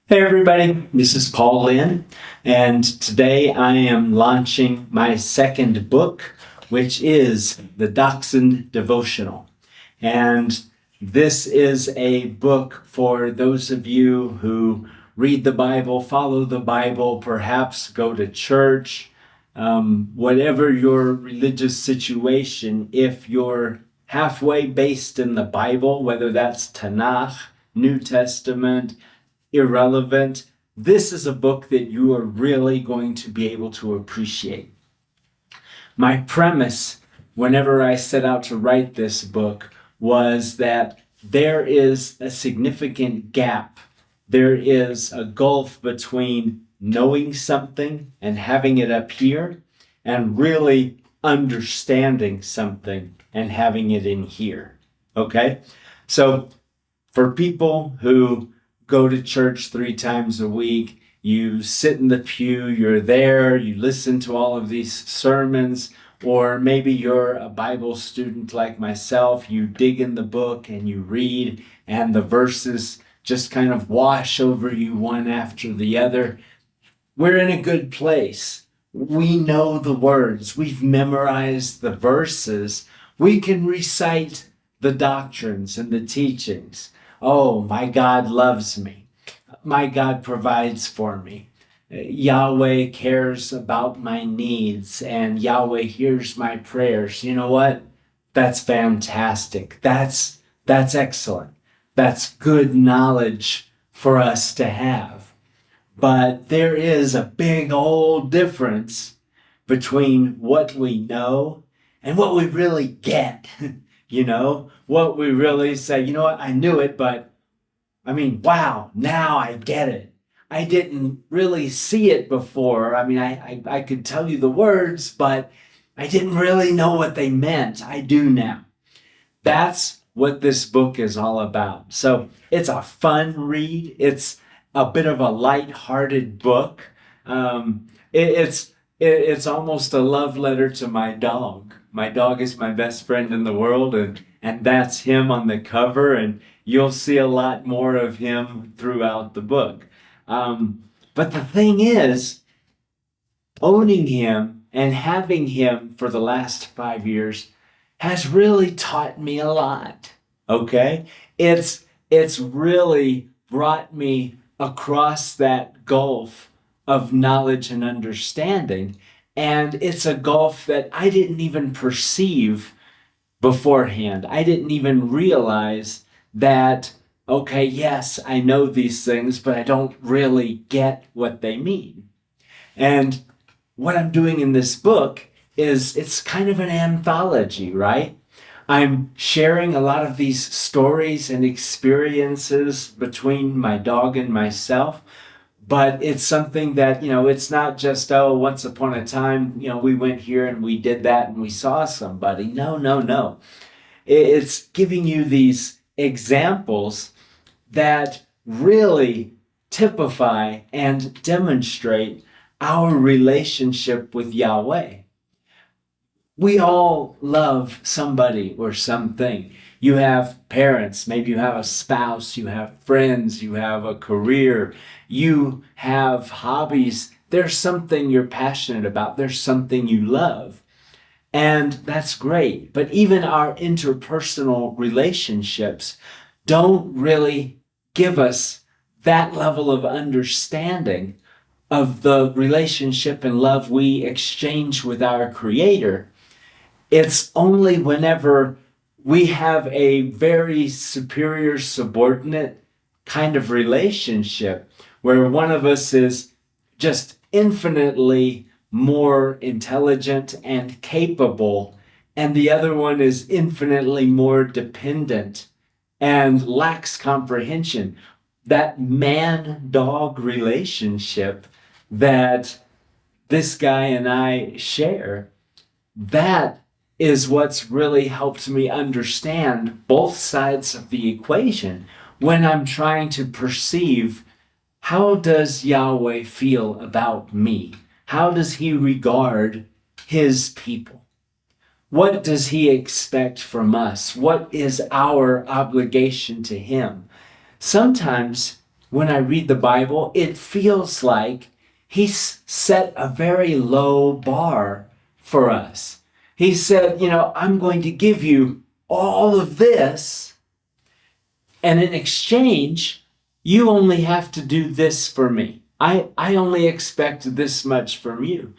Hey everybody, this is Paul Lynn, and today I am launching my second book, which is the Dachshund Devotional. And this is a book for those of you who read the Bible, follow the Bible, perhaps go to church, whatever your religious situation. If you're halfway based in the Bible, whether that's Tanakh, New Testament, irrelevant, this is a book that you are really going to be able to appreciate. My premise, whenever I set out to write this book, was that there is a significant gap. There is a gulf between knowing something and having it up here and really understanding something and having it in here. Okay? So for people who go to church 3 times a week, you sit in the pew, you're there, you listen to all of these sermons, or maybe you're a Bible student like myself, you dig in the book and you read, and the verses just kind of wash over you one after the other. We're in a good place. We know the words, we've memorized the verses, we can recite the doctrines and the teachings. Oh, my God loves me. My God provides for me. Yahweh cares about my needs, and Yahweh hears my prayers. You know what? That's fantastic. That's excellent. That's good knowledge for us to have. But there is a big old difference between what we know and what we really get. What we really say, you know what, I knew it, but wow, now I get it. I didn't really see it before. I could tell you the words, but I didn't really know what they meant. I do now. That's what this book is all about. So it's a fun read. It's a bit of a light-hearted book. It's almost a love letter to my dog. My dog is my best friend in the world, and that's him on the cover, and you'll see a lot more of him throughout the book. But the thing is, owning him and having him for the last 5 years has really taught me a lot. Okay? It's really brought me across that gulf of knowledge and understanding. And it's a gulf that I didn't even perceive beforehand. I didn't even realize that, okay, yes, I know these things, but I don't really get what they mean. And what I'm doing in this book is it's kind of an anthology, right? I'm sharing a lot of these stories and experiences between my dog and myself, but it's something that, it's not just, oh, once upon a time, we went here and we did that and we saw somebody. No. It's giving you these examples that really typify and demonstrate our relationship with Yahweh. We all love somebody or something. You have parents, maybe you have a spouse, you have friends, you have a career, you have hobbies. There's something you're passionate about. There's something you love. And that's great. But even our interpersonal relationships don't really give us that level of understanding of the relationship and love we exchange with our Creator. It's only whenever we have a very superior subordinate kind of relationship where one of us is just infinitely more intelligent and capable, and the other one is infinitely more dependent and lacks comprehension. That man-dog relationship that this guy and I share, that is what's really helped me understand both sides of the equation when I'm trying to perceive, how does Yahweh feel about me? How does he regard his people? What does he expect from us? What is our obligation to him? Sometimes when I read the Bible, it feels like he's set a very low bar for us. He said, I'm going to give you all of this, and in exchange, you only have to do this for me. I only expect this much from you.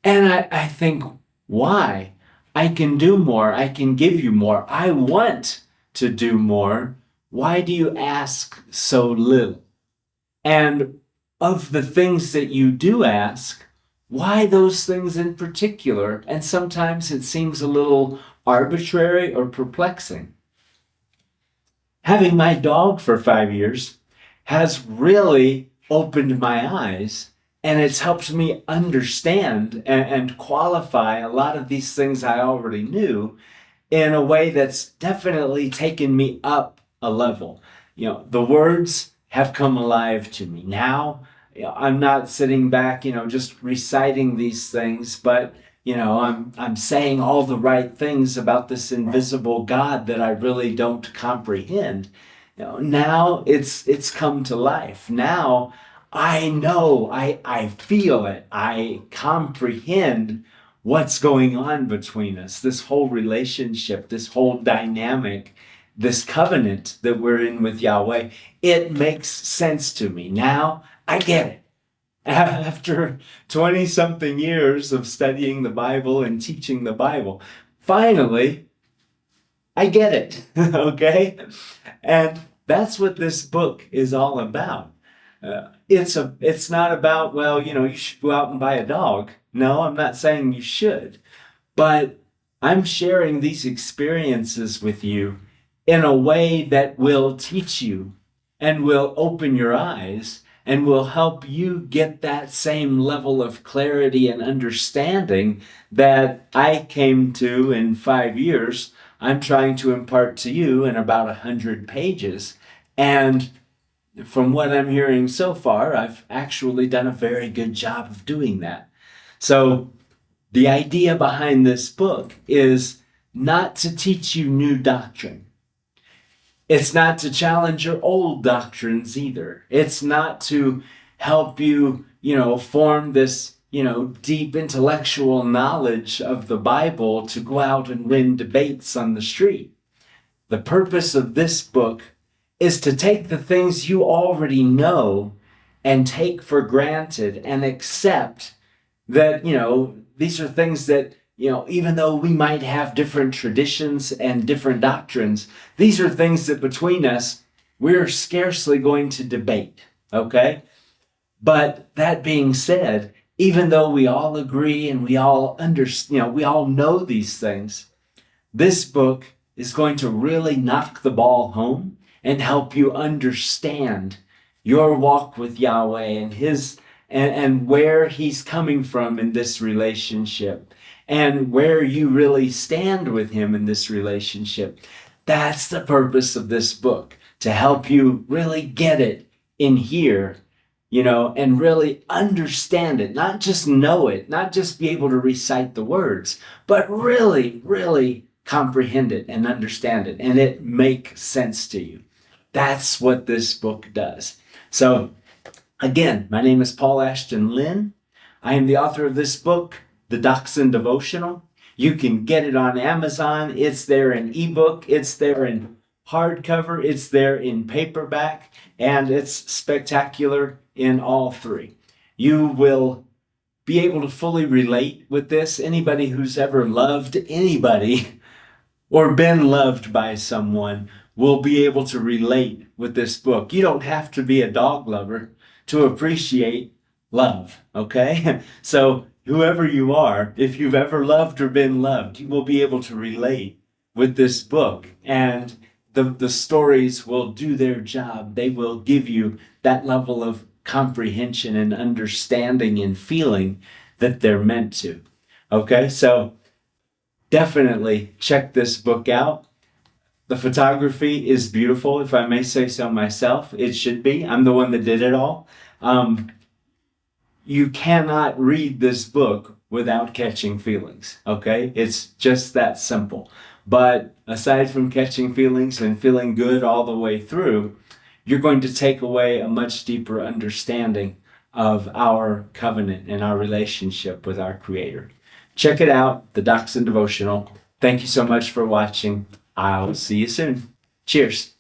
And I think, why? I can do more. I can give you more. I want to do more. Why do you ask so little? And of the things that you do ask, why those things in particular? And sometimes it seems a little arbitrary or perplexing. Having my dog for 5 years has really opened my eyes, and it's helped me understand and qualify a lot of these things I already knew in a way that's definitely taken me up a level. The words have come alive to me. Now, I'm not sitting back, just reciting these things, but I'm saying all the right things about this invisible God that I really don't comprehend. Now it's come to life. Now I know, I feel it. I comprehend what's going on between us, this whole relationship, this whole dynamic, this covenant that we're in with Yahweh. It makes sense to me. Now I get it. After 20 something years of studying the Bible and teaching the Bible, finally, I get it. Okay? And that's what this book is all about. It's not about, well, you should go out and buy a dog. No, I'm not saying you should. But I'm sharing these experiences with you in a way that will teach you and will open your eyes and will help you get that same level of clarity and understanding that I came to in 5 years. I'm trying to impart to you in about 100 pages. And from what I'm hearing so far, I've actually done a very good job of doing that. So the idea behind this book is not to teach you new doctrine. It's not to challenge your old doctrines either. It's not to help you, form this, deep intellectual knowledge of the Bible to go out and win debates on the street. The purpose of this book is to take the things you already know and take for granted and accept that, these are things that, even though we might have different traditions and different doctrines, these are things that between us, we're scarcely going to debate, okay? But that being said, even though we all agree and we all understand, we all know these things, this book is going to really knock the ball home and help you understand your walk with Yahweh and and where he's coming from in this relationship and where you really stand with him in this relationship. That's the purpose of this book, to help you really get it in here, and really understand it, not just know it, not just be able to recite the words, but really, really comprehend it and understand it, and it make sense to you. That's what this book does. So again, my name is Paul Ashton Lynn. I am the author of this book, the Dachshund Devotional. You can get it on Amazon. It's there in ebook. It's there in hardcover. It's there in paperback. And it's spectacular in all three. You will be able to fully relate with this. Anybody who's ever loved anybody or been loved by someone will be able to relate with this book. You don't have to be a dog lover to appreciate love, okay? So whoever you are, if you've ever loved or been loved, you will be able to relate with this book. And the stories will do their job. They will give you that level of comprehension and understanding and feeling that they're meant to. Okay, so definitely check this book out. The photography is beautiful, if I may say so myself. It should be. I'm the one that did it all. You cannot read this book without catching feelings, okay? It's just that simple. But aside from catching feelings and feeling good all the way through, you're going to take away a much deeper understanding of our covenant and our relationship with our Creator. Check it out, the Dachshund Devotional. Thank you so much for watching. I'll see you soon. Cheers.